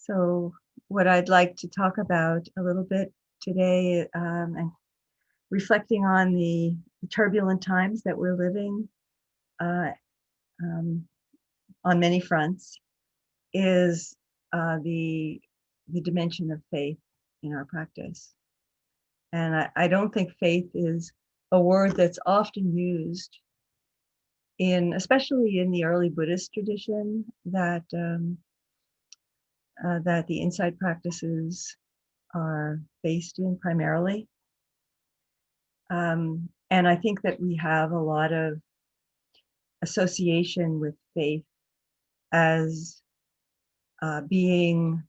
So, what I'd like to talk about a little bit today, and reflecting on the turbulent times that we're living uh, um, on many fronts, is the dimension of faith in our practice. And I don't think faith is a word that's often used especially in the early Buddhist tradition, that the insight practices are based in primarily. And I think that we have a lot of association with faith as being,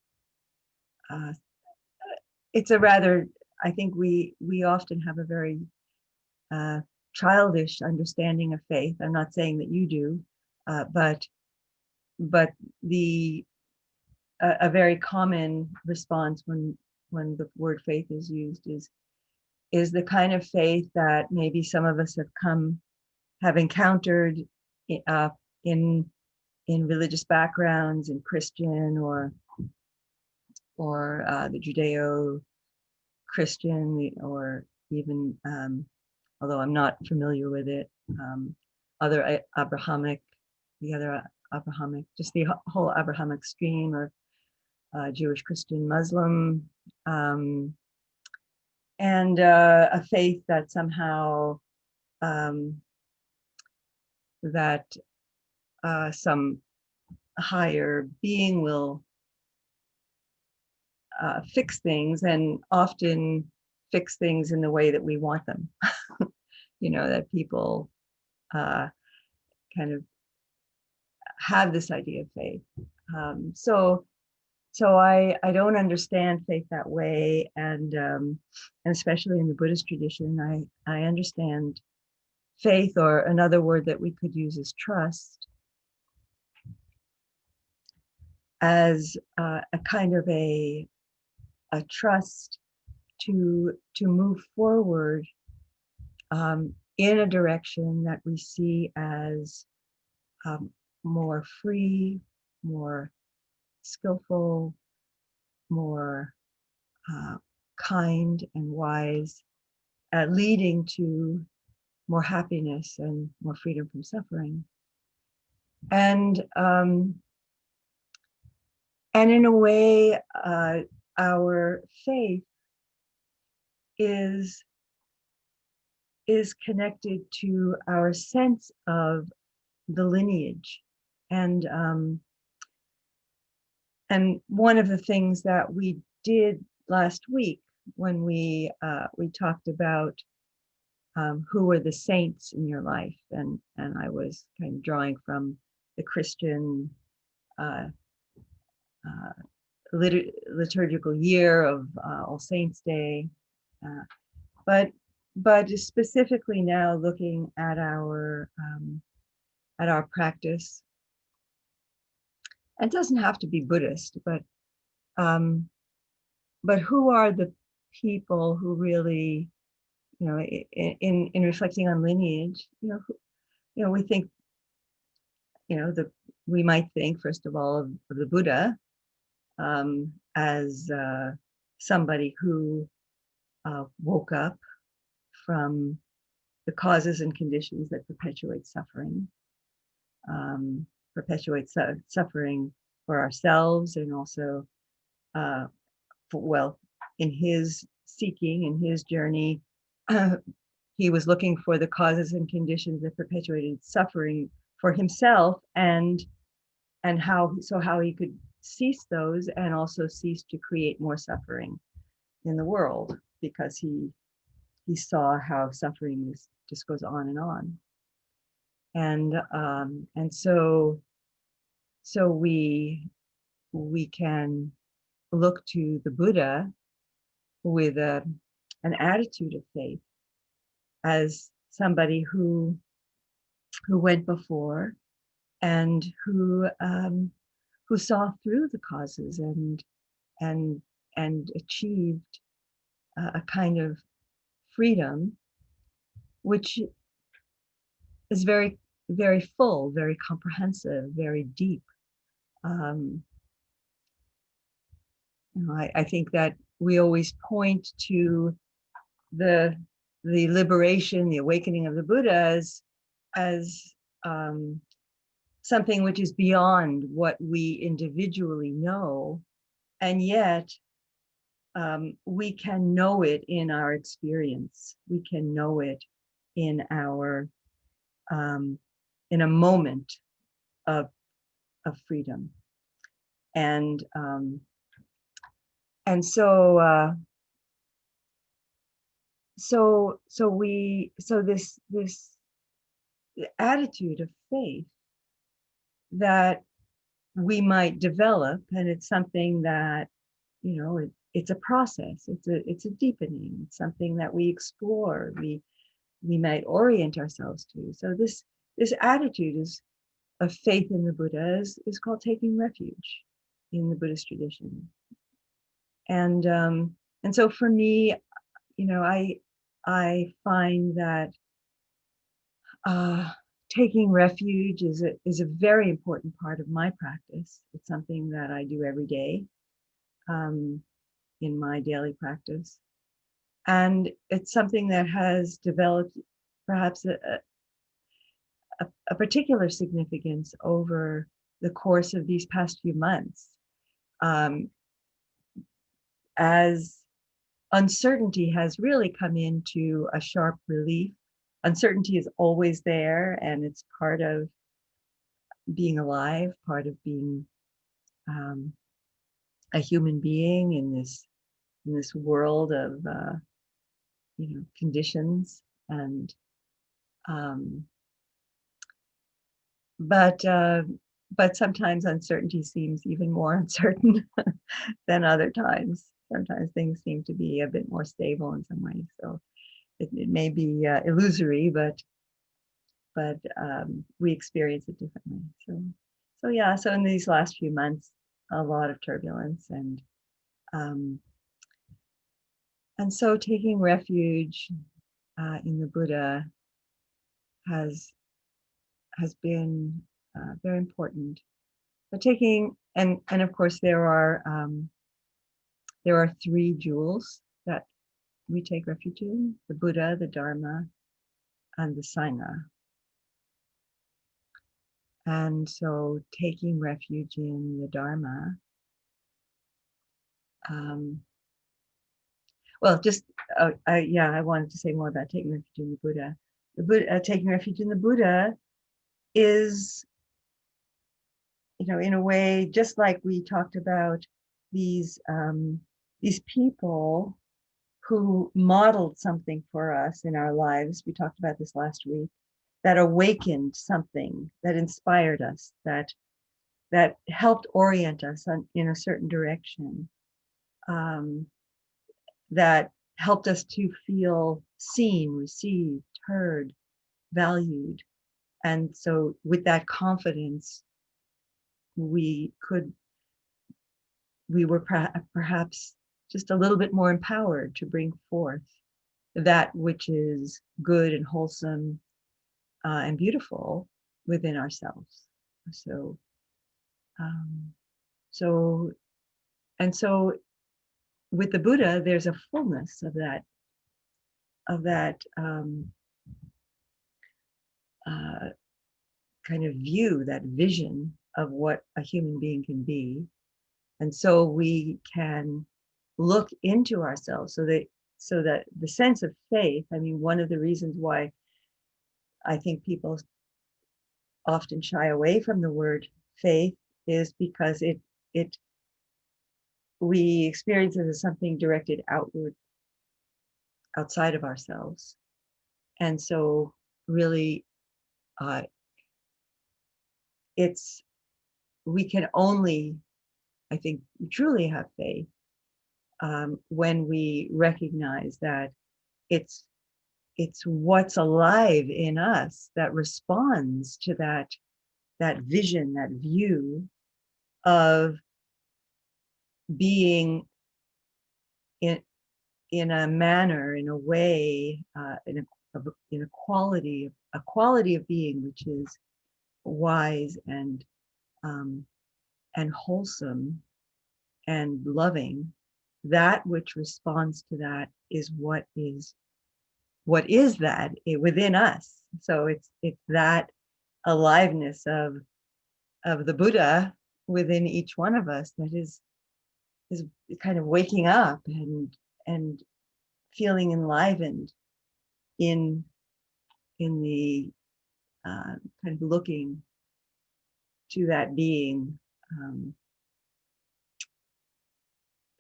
uh, it's a rather, I think we often have a very uh, childish understanding of faith. I'm not saying that you do, but the a very common response when the word faith is used is the kind of faith that maybe some of us have encountered uh, in in religious backgrounds, in Christian or the Judeo-Christian, or even although I'm not familiar with it, other Abrahamic, the other Abrahamic, just the whole Abrahamic stream of Jewish, Christian, Muslim, and a faith that somehow um, that some higher being will fix things, and often fix things in the way that we want them. That people uh, kind of have this idea of faith. So I don't understand faith that way, and especially in the Buddhist tradition, I understand faith, or another word that we could use is trust, as a kind of a trust to move forward in a direction that we see as more free, more skillful, more kind and wise, leading to more happiness and more freedom from suffering. And in a way, our faith is connected to our sense of the lineage. And one of the things that we did last week when we talked about who were the saints in your life, and I was kind of drawing from the Christian uh, uh, liturgical year of All Saints Day, uh, but specifically now looking at our practice. It doesn't have to be Buddhist, um, but who are the people who really, in reflecting on lineage, we think, we might think first of all of the Buddha as somebody who woke up from the causes and conditions that perpetuate suffering, suffering for ourselves, and also, in his seeking, in his journey, he was looking for the causes and conditions that perpetuated suffering for himself, and how he could cease those, and also cease to create more suffering in the world, because he saw how suffering just goes on and on. And so we can look to the Buddha with an attitude of faith, as somebody who went before, and who saw through the causes, and achieved a kind of freedom, which is very, very full, very comprehensive, very deep. I think that we always point to the liberation, the awakening of the Buddha as um, something which is beyond what we individually know, and yet we can know it in our experience. We can know it in our in a moment of freedom, and and so this attitude of faith that we might develop, and it's something that, it's a process, it's a deepening, it's something that we explore, we might orient ourselves to. So this attitude is of faith in the Buddha is called taking refuge in the Buddhist tradition. And so for me, I find that taking refuge is a very important part of my practice. It's something that I do every day in my daily practice, and it's something that has developed perhaps a particular significance over the course of these past few months, um, as uncertainty has really come into a sharp relief. Uncertainty is always there, and it's part of being alive, part of being um, a human being in this world of conditions. And um, but sometimes uncertainty seems even more uncertain than other times. Sometimes things seem to be a bit more stable in some ways. So it may be illusory, but we experience it differently. So yeah. So in these last few months, a lot of turbulence, um, and so taking refuge in the Buddha has been very important. But taking and of course there are three jewels that we take refuge in: the Buddha, the Dharma, and the Sangha. And so taking refuge in the Dharma, well, just I wanted to say more about taking refuge in the Buddha. The Buddha, taking refuge in the Buddha is, in a way, just like we talked about these people who modeled something for us in our lives. We talked about this last week. That awakened something, that inspired us, that helped orient us in a certain direction, that helped us to feel seen, received, heard, valued. And so with that confidence, we were perhaps just a little bit more empowered to bring forth that which is good and wholesome and beautiful within ourselves. So, um, so, and so with the Buddha, there's a fullness of that uh, kind of view, that vision of what a human being can be. And so we can look into ourselves so that the sense of faith, I mean, one of the reasons why I think people often shy away from the word faith is because it we experience it as something directed outward, outside of ourselves. And so really uh, it's we can only, I think, truly have faith when we recognize that it's what's alive in us that responds to that vision, that view of being in a manner, in a way, in a quality of being which is wise and wholesome and loving, that which responds to that is what is that within us. So it's that aliveness of the Buddha within each one of us that is kind of waking up and feeling enlivened in the kind of looking to that being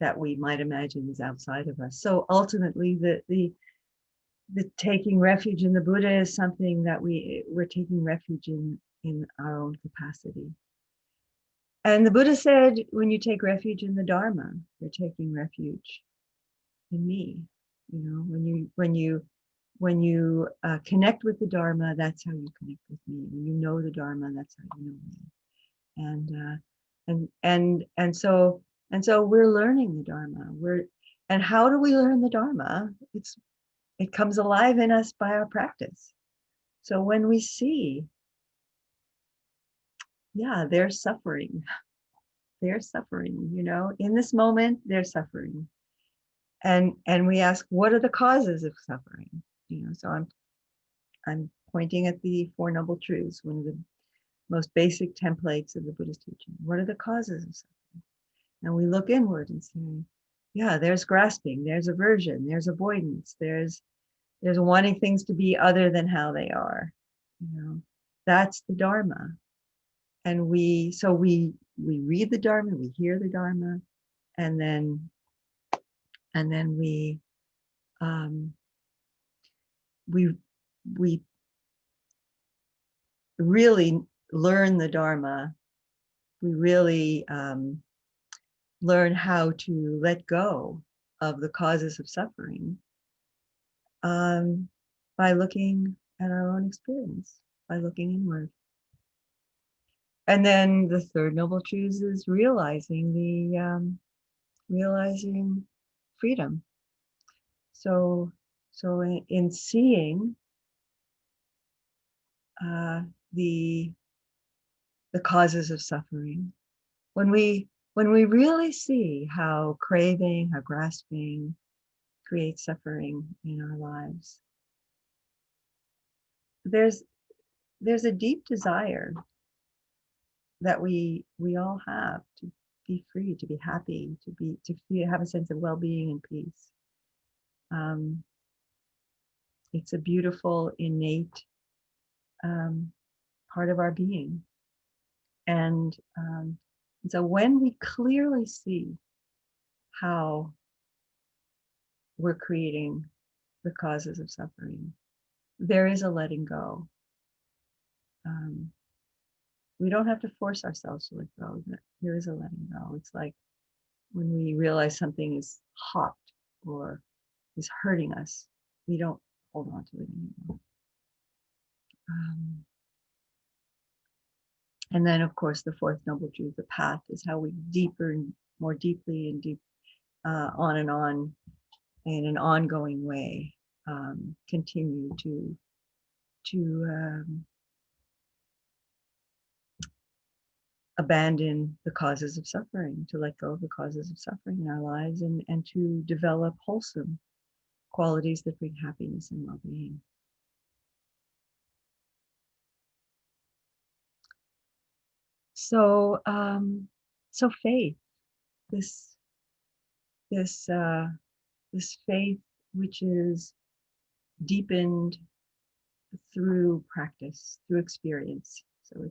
that we might imagine is outside of us. So ultimately, the taking refuge in the Buddha is something that we're taking refuge in our own capacity. And the Buddha said, when you take refuge in the Dharma, you're taking refuge in me. You know, when you connect with the Dharma, that's how you connect with me. When you know the Dharma, that's how you know me. And so we're learning the Dharma. And how do we learn the Dharma? It comes alive in us by our practice. So when we see, yeah, they're suffering. They're suffering, you know, in this moment, they're suffering. And we ask, what are the causes of suffering? You know, so I'm pointing at the Four Noble Truths, one of the most basic templates of the Buddhist teaching. What are the causes of suffering? And we look inward and say, yeah, there's grasping, there's aversion, there's avoidance, there's wanting things to be other than how they are. You know, that's the Dharma. And we read the Dharma, we hear the Dharma, and then we we really learn the Dharma. We really learn how to let go of the causes of suffering by looking at our own experience, by looking inward. And then the third noble truth is realizing freedom. So in seeing the causes of suffering, when we really see how craving, how grasping creates suffering in our lives, there's a deep desire that we all have to be free, to be happy, have a sense of well-being and peace. It's a beautiful, innate part of our being. And so when we clearly see how we're creating the causes of suffering, there is a letting go. We don't have to force ourselves to let go. There is a letting go. It's like when we realize something is hot or is hurting us, we don't hold on to it anymore. And then, of course, the fourth noble truth, the path, is how we deeper and more deeply and deep on and on in an ongoing way continue to abandon the causes of suffering, to let go of the causes of suffering in our lives, and to develop wholesome qualities that bring happiness and well-being. So, so faith, this faith which is deepened through practice, through experience. So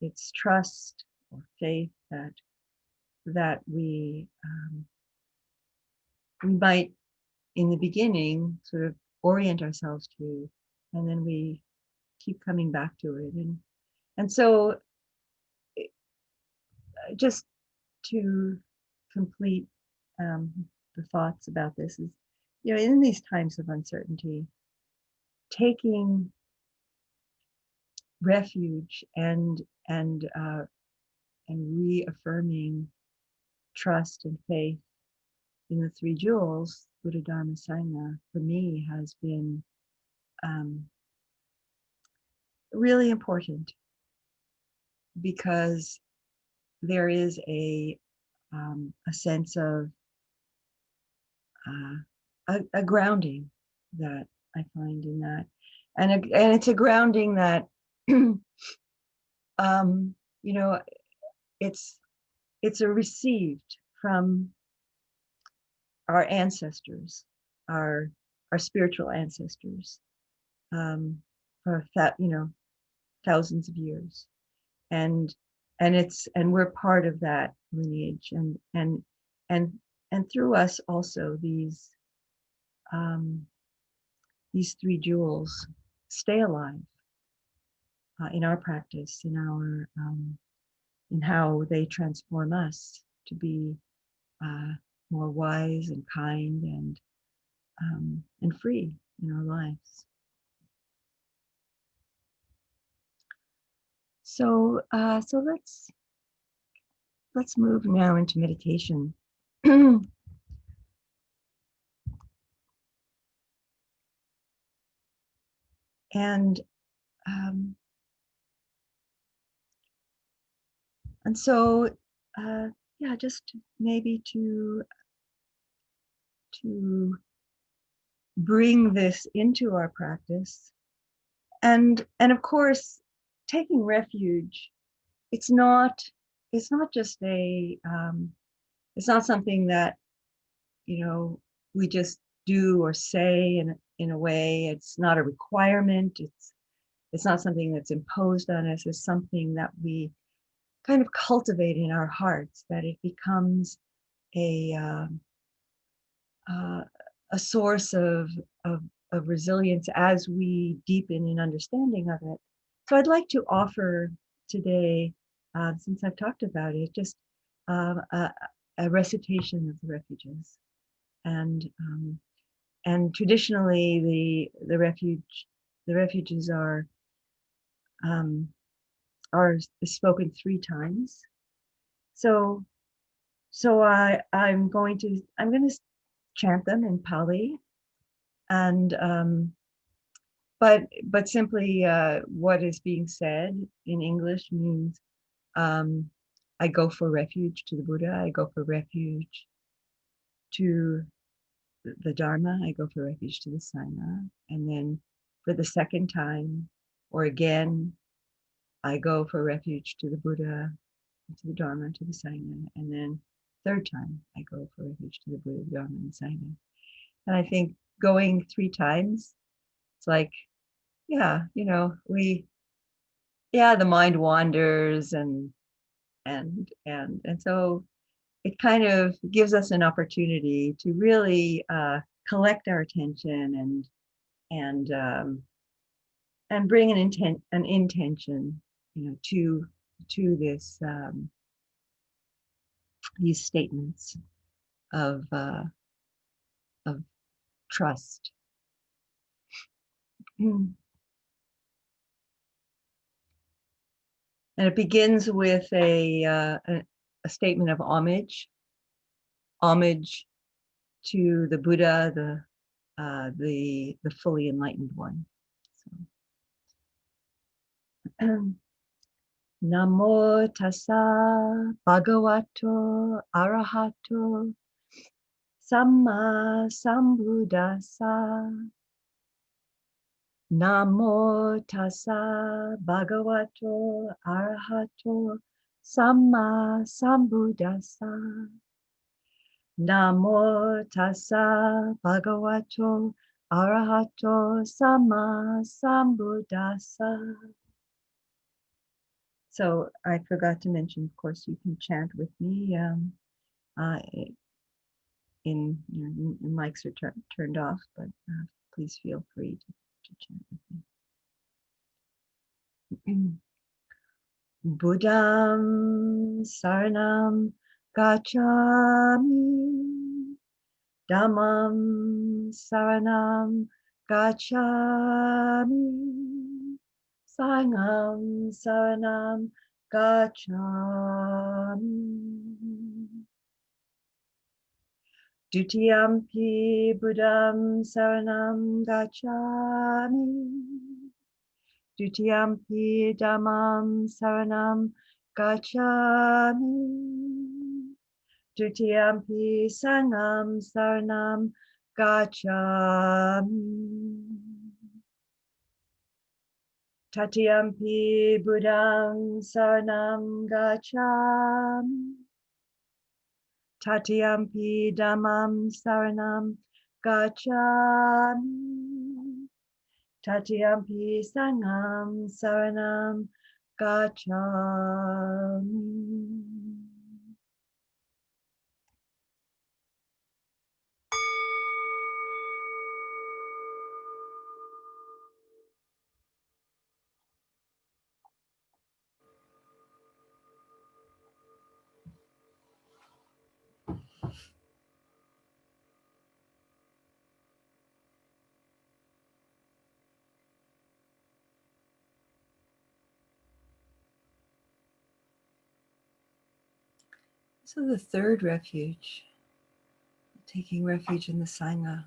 it's trust or faith that we might in the beginning sort of orient ourselves to, and then we keep coming back to it. And so just to complete the thoughts about this is, you know, in these times of uncertainty, taking refuge and reaffirming trust and faith in the three jewels, Buddha, Dharma, Sangha, for me has been really important, because there is a a sense of a grounding that I find in that, and it's a grounding that you know, it's a received from our ancestors, our our spiritual ancestors, for that, thousands of years, and and we're part of that lineage, and and through us also um, these three jewels stay alive in our practice, in how they transform us to be uh, more wise and kind and free in our lives. So so let's move now into meditation. and um, and so yeah, just maybe to bring this into our practice, and of course, taking refuge, it's not it's not just it's not something that, we just do or say in a way. It's not a requirement. It's not something that's imposed on us. It's something that we kind of cultivate in our hearts, that it becomes a uh, a source of of resilience as we deepen in understanding of it. So I'd like to offer today, since I've talked about it, just um, a, a recitation of the refuges, and traditionally the refuges um, are spoken three times. So I'm going to chant them in Pali, and but simply what is being said in English means, um, I go for refuge to the Buddha, I go for refuge to the Dharma, I go for refuge to the Sangha, and then for the second time, or again, I go for refuge to the Buddha, to the Dharma, to the Sangha, and then third time, I go for refuge to the Buddha, the Dharma, and the Sangha. And I think going three times, it's like, yeah, the mind wanders, and so it kind of gives us an opportunity to really collect our attention and and bring an intention, to this these statements of trust. And it begins with a statement of homage to the Buddha, the fully enlightened one. So, Namo tassa bhagavato arahato samma sambuddhassa. Namo tassa bhagavato arahato samma sambuddhassa. Namo tassa bhagavato arahato samma sambuddhassa. So I forgot to mention, of course, you can chant with me. Your mics are turned off, but please feel free to chant with me. Buddham saranam gacchami, Dhammam saranam gacchami, Sangham saranam gacchami. Dutiyampi Buddham saranam gacchami. Dutiyampi Dhammam saranam gacchami. Dutiyampi Sangam Saranam Gacchami. Tatiyampi Buddham Saranam Gacchami. Tatiyampi Dhammam Saranam Gacchami. Tatiyampi Sangam Saranam Gacchami. So the third refuge, taking refuge in the Sangha,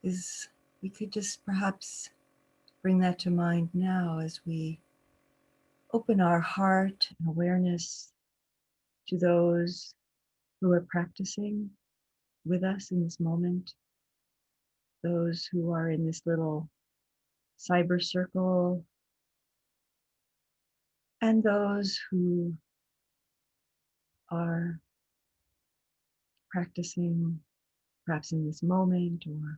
is we could just perhaps bring that to mind now as we open our heart and awareness to those who are practicing with us in this moment, those who are in this little cyber circle, and those who are practicing perhaps in this moment, or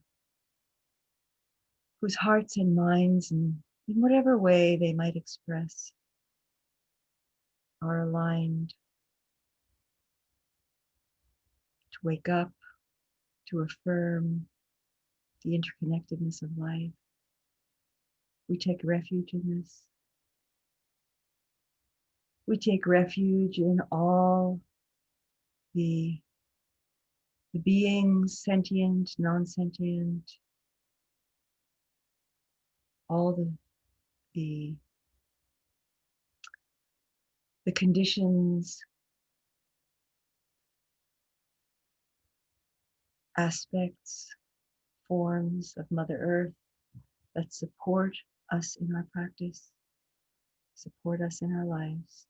whose hearts and minds, and in whatever way they might express, are aligned to wake up, to affirm the interconnectedness of life. We take refuge in this. We take refuge in all the beings, sentient, non-sentient, all the, the conditions, aspects, forms of Mother Earth that support us in our practice, support us in our lives.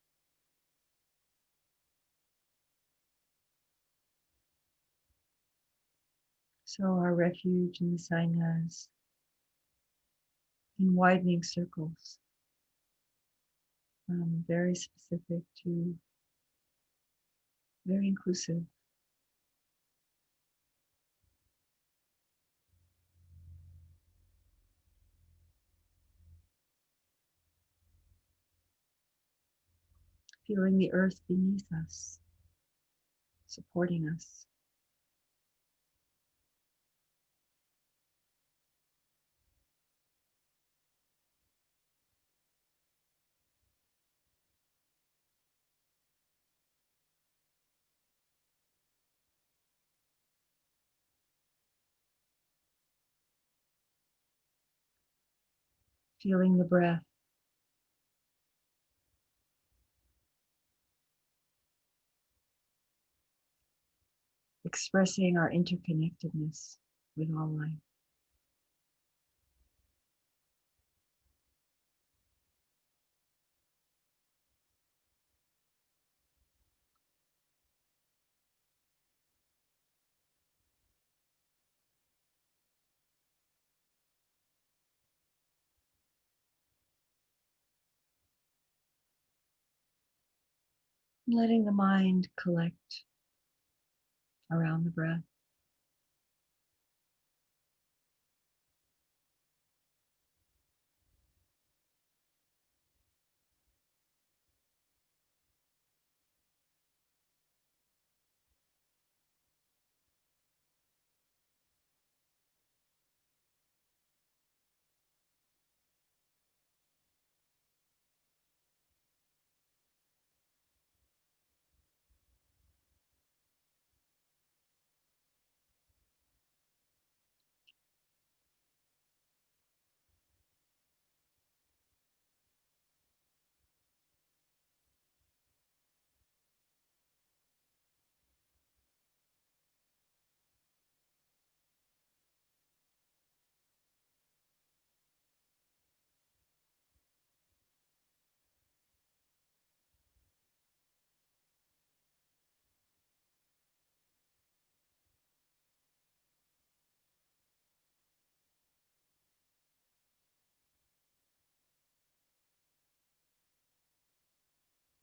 So our refuge in the Sanghas, in widening circles, very specific to, very inclusive. Feeling the earth beneath us, supporting us. Feeling the breath, expressing our interconnectedness with all life. Letting the mind collect around the breath.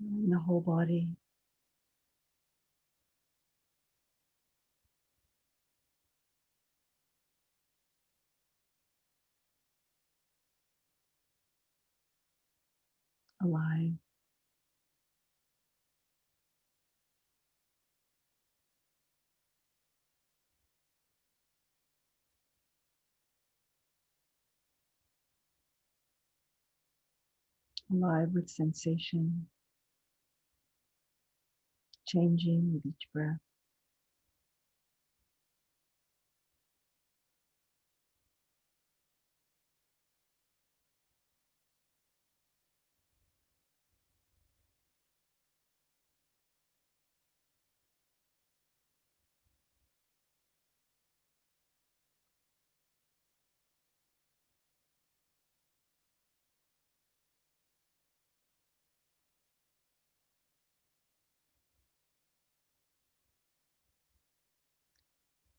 in the whole body. Alive. Alive with sensation, changing with each breath.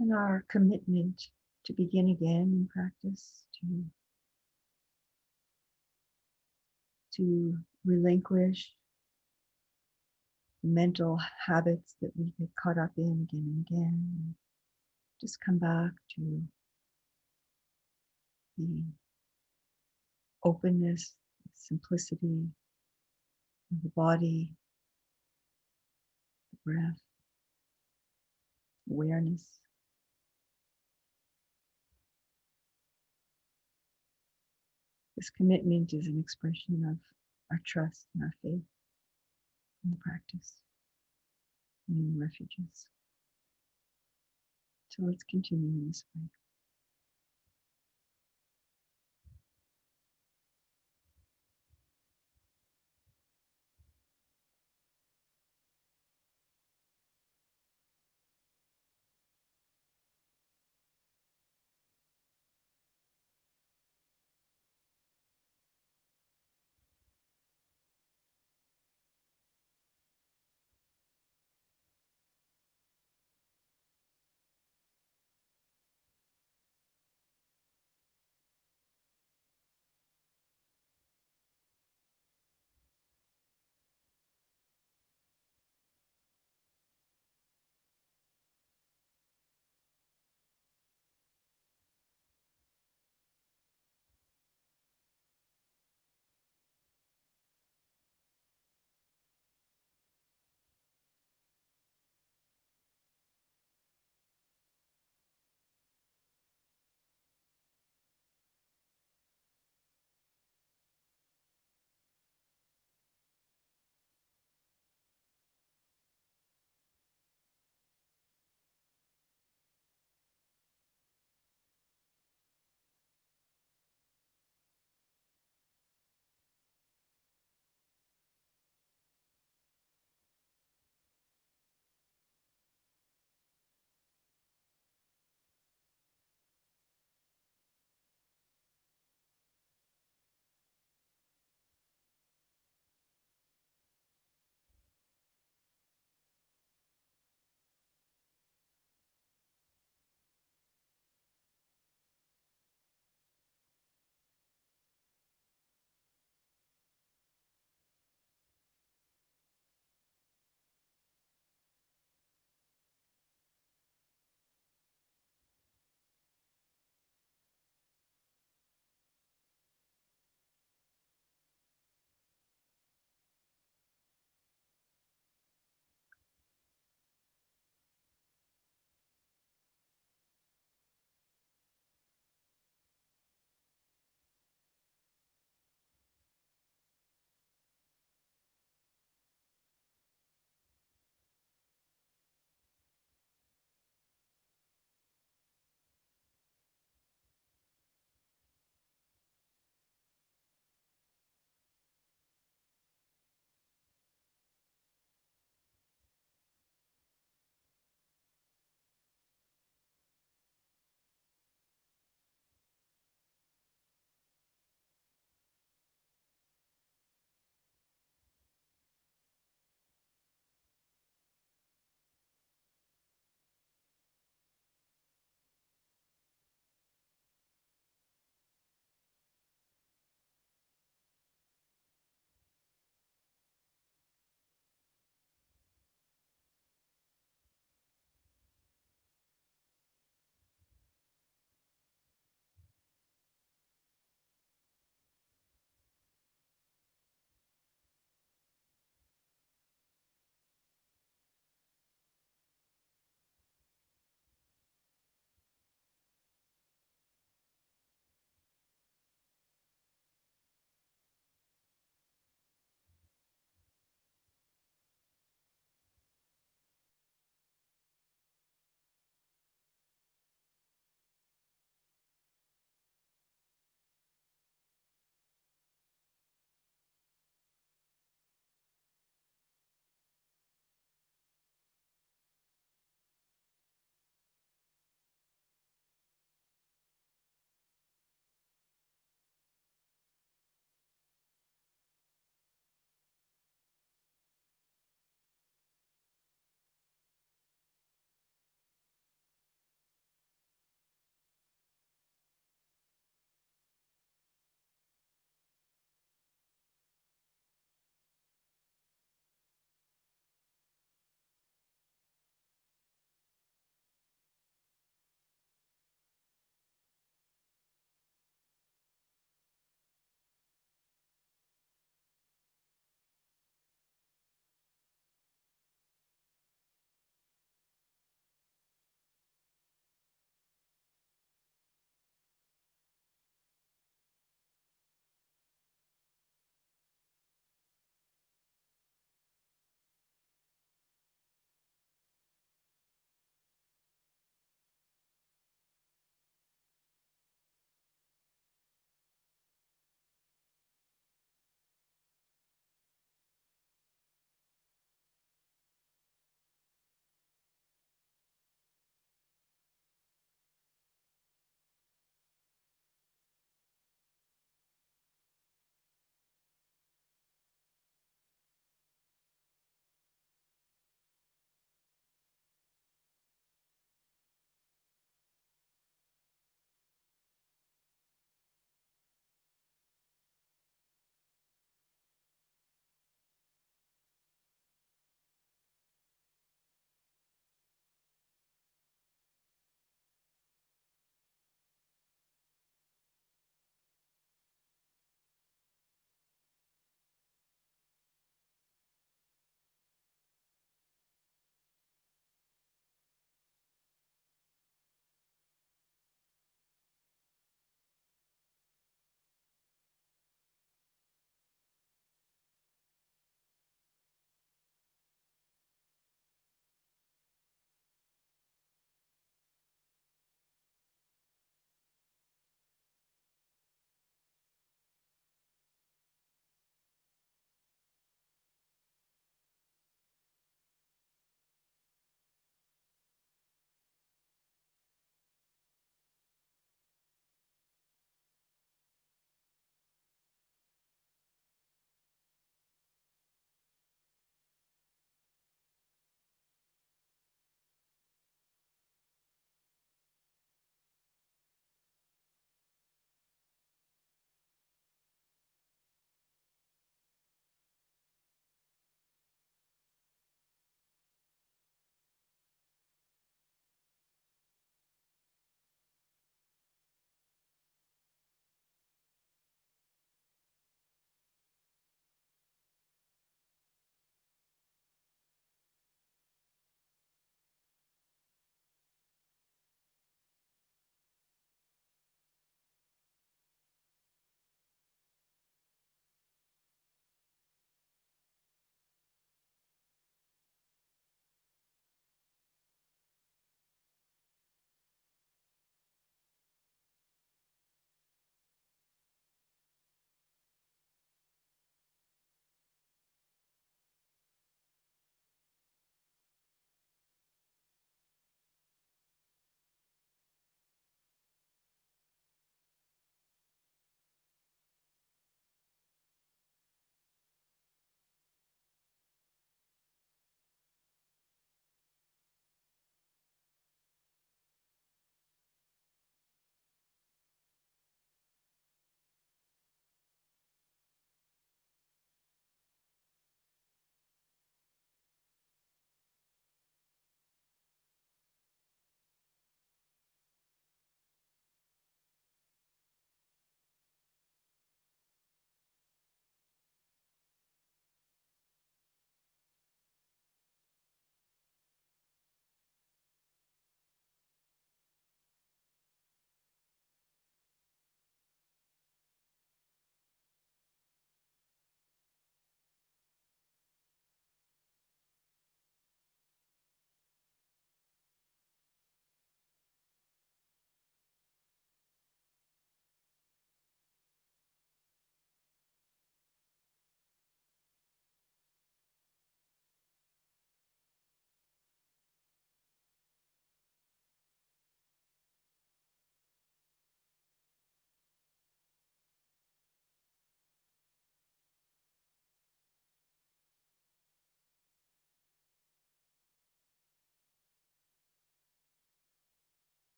And our commitment to begin again in practice, to relinquish the mental habits that we get caught up in again and again. Just come back to the openness, simplicity of the body, the breath, awareness. This commitment is an expression of our trust and our faith in the practice and in the refuges. So let's continue in this way.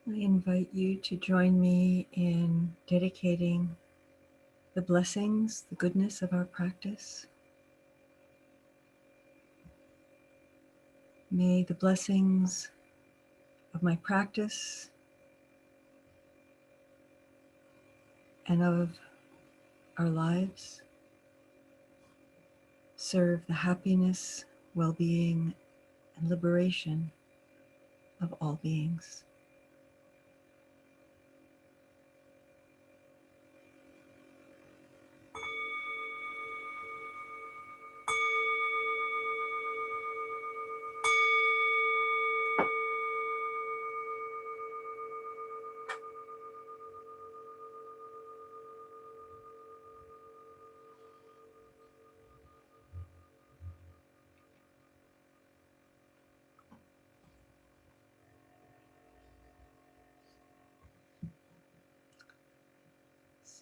I invite you to join me in dedicating the blessings, the goodness of our practice. May the blessings of my practice and of our lives serve the happiness, well-being, and liberation of all beings.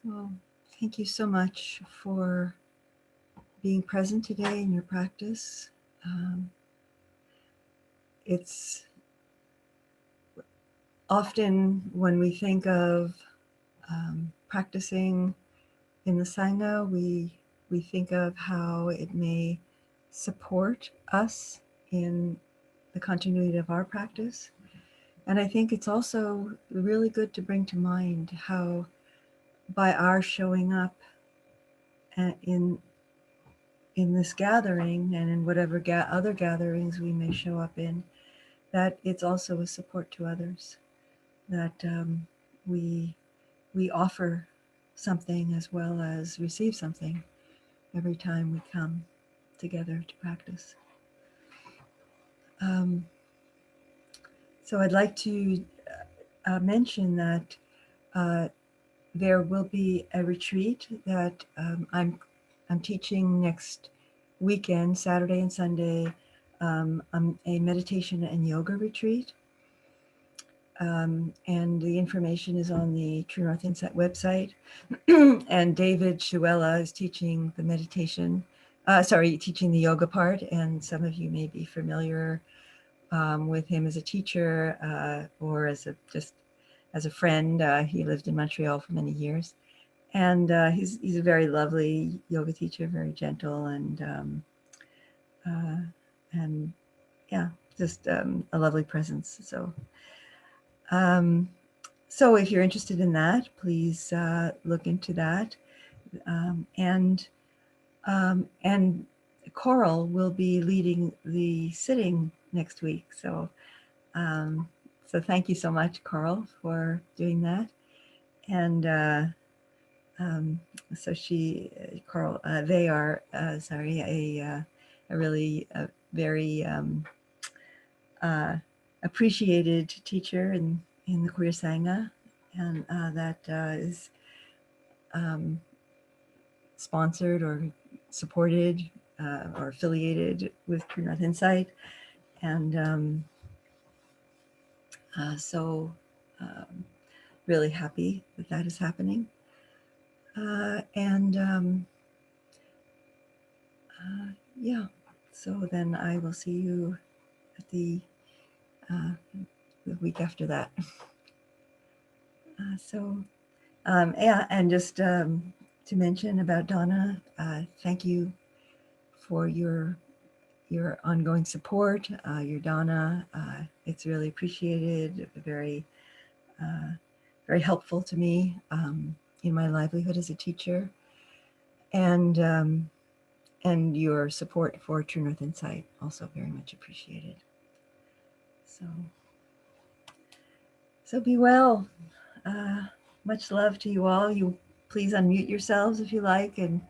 So thank you so much for being present today in your practice. It's often when we think of practicing in the Sangha, we think of how it may support us in the continuity of our practice. And I think it's also really good to bring to mind how by our showing up in this gathering and in whatever other gatherings we may show up in, that it's also a support to others, that we offer something as well as receive something every time we come together to practice. So I'd like to mention that there will be a retreat that I'm teaching next weekend, Saturday and Sunday, a meditation and yoga retreat. And the information is on the True North Insight website. And David Shuela is teaching the meditation, teaching the yoga part. And some of you may be familiar with him as a teacher or as a friend. He lived in Montreal for many years. And he's a very lovely yoga teacher, very gentle and yeah, just a lovely presence. So if you're interested in that, please look into that. And Coral will be leading the sitting next week. So thank you so much, Coral, for doing that. And they are a really very appreciated teacher in the Queer Sangha, and that is sponsored or supported or affiliated with True North Insight. And so really happy that is happening. Yeah, so then I will see you at the week after that. Yeah, and just to mention about Donna, thank you for your ongoing support, your Donna. It's really appreciated, very helpful to me in my livelihood as a teacher, and your support for True North Insight also very much appreciated. So be well. Much love to you all. You please unmute yourselves if you like and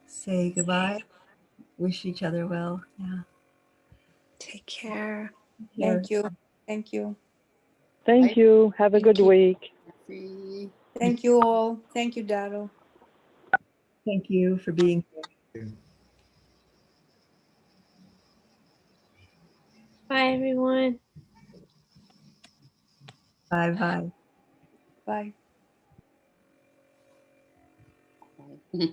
say goodbye. Wish each other well. Yeah. Take care. Thank you. Thank you. Thank you. Have a good week. Thank you all. Thank you, Daryl. Thank you for being here. Bye, everyone. Bye. Bye. Bye.